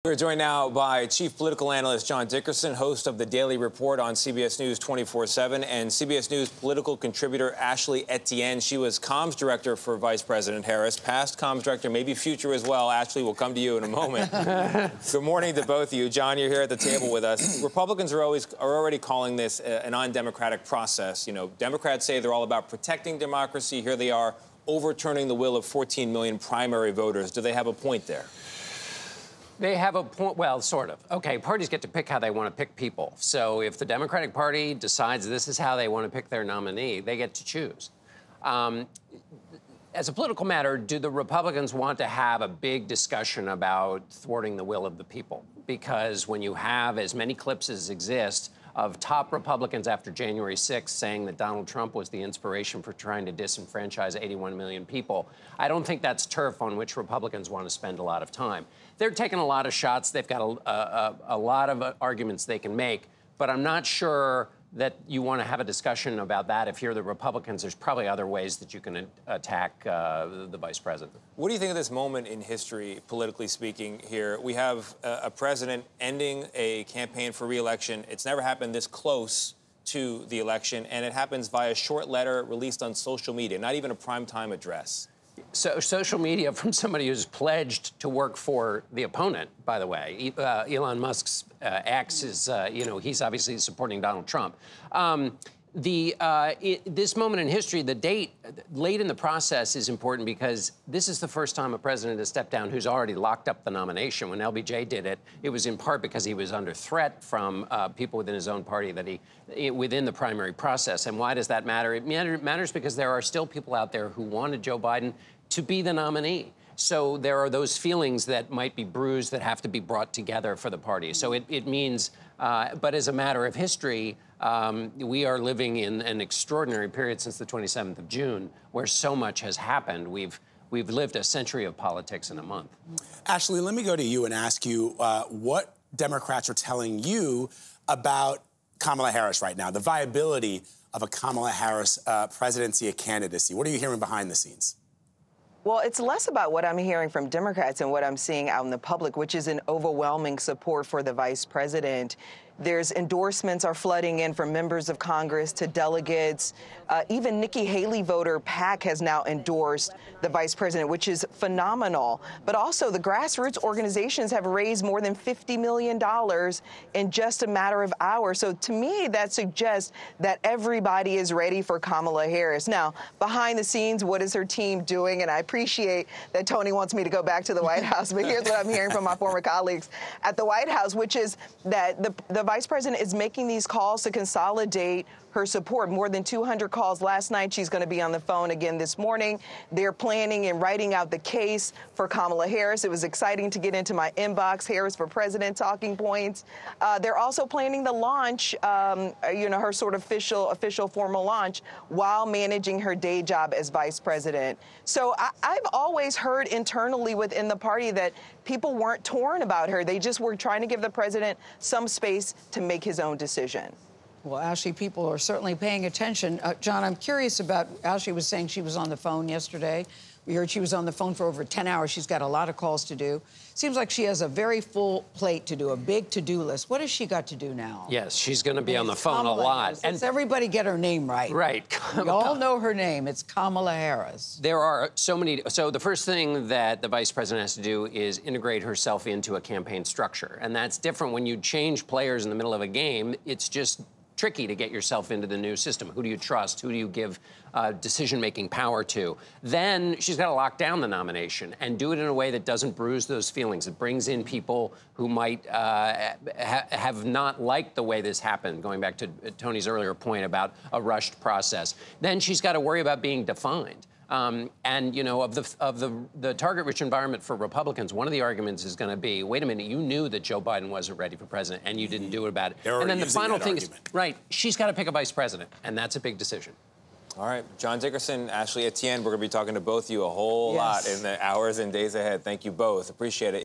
We're joined now by Chief Political Analyst John Dickerson, host of the Daily Report on CBS News 24/7, and CBS News political contributor Ashley Etienne. She was comms director for Vice President Harris, past comms director, maybe future as well. Ashley, we'll come to you in a moment. Good morning to both of you. John, you're here at the table with us. Republicans are already calling this an undemocratic process. You know, Democrats say they're all about protecting democracy. Here they are overturning the will of 14 million primary voters. Do they have a point there? They have a point, well, sort of. Okay, parties get to pick how they want to pick people. So if the Democratic Party decides this is how they want to pick their nominee, they get to choose. As a political matter, do the Republicans want to have a big discussion about thwarting the will of the people? Because when you have as many clips as exist of top Republicans after January 6th saying that Donald Trump was the inspiration for trying to disenfranchise 81 million people, I don't think that's turf on which Republicans want to spend a lot of time. They're taking a lot of shots. They've got a lot of arguments they can make, but I'm not sure that you want to have a discussion about that. If you're the Republicans, there's probably other ways that you can attack the vice president. What do you think of this moment in history, politically speaking, here? We have a president ending a campaign for re-election. It's never happened this close to the election, and it happens via a short letter released on social media, not even a primetime address. So social media from somebody who's pledged to work for the opponent, by the way. Elon Musk's ex is, he's obviously supporting Donald Trump. This moment in history, the date late in the process is important because this is the first time a president has stepped down who's already locked up the nomination. When LBJ did it, it was in part because he was under threat from people within his own party within the primary process. And why does that matter? It matters because there are still people out there who wanted Joe Biden to be the nominee. So there are those feelings that might be bruised that have to be brought together for the party. So it means, but as a matter of history, we are living in an extraordinary period since the 27th of June, where so much has happened. We've lived a century of politics in a month. Ashley, let me go to you and ask you what Democrats are telling you about Kamala Harris right now, the viability of a Kamala Harris presidency candidacy. What are you hearing behind the scenes? Well, it's less about what I'm hearing from Democrats and what I'm seeing out in the public, which is an overwhelming support for the vice president. There's endorsements are flooding in from members of Congress to delegates. Even Nikki Haley voter PAC has now endorsed the vice president, which is phenomenal. But also the grassroots organizations have raised more than $50 million in just a matter of hours. So to me, that suggests that everybody is ready for Kamala Harris. Now, behind the scenes, what is her team doing? And I appreciate that Tony wants me to go back to the White House, but here's what I'm hearing from my former colleagues at the White House, which is that the vice president is making these calls to consolidate her support. More than 200 calls last night. She's going to be on the phone again this morning. They're planning and writing out the case for Kamala Harris. It was exciting to get into my inbox, Harris for President talking points. They're also planning the launch, her sort of official formal launch while managing her day job as vice president. So I've always heard internally within the party that people weren't torn about her. They just were trying to give the president some space to make his own decision. Well, Ashley, people are certainly paying attention. John, I'm curious about, Ashley was saying she was on the phone yesterday. We heard she was on the phone for over 10 hours. She's got a lot of calls to do. Seems like she has a very full plate to do, a big to-do list. What has she got to do now? Yes, she's going to be on the phone a lot. Let's everybody get her name right. Right. We all know her name. It's Kamala Harris. There are so many. So the first thing that the vice president has to do is integrate herself into a campaign structure. And that's different when you change players in the middle of a game. It's just tricky to get yourself into the new system. Who do you trust? Who do you give decision-making power to? Then she's got to lock down the nomination and do it in a way that doesn't bruise those feelings. It brings in people who might have not liked the way this happened, going back to Tony's earlier point about a rushed process. Then she's got to worry about being defined. And, you know, of the target-rich environment for Republicans, one of the arguments is going to be, wait a minute, you knew that Joe Biden wasn't ready for president, and you didn't do it about it. And then the final thing is, right, she's got to pick a vice president, and that's a big decision. All right, John Dickerson, Ashley Etienne, we're going to be talking to both of you a whole lot in the hours and days ahead. Thank you both. Appreciate it.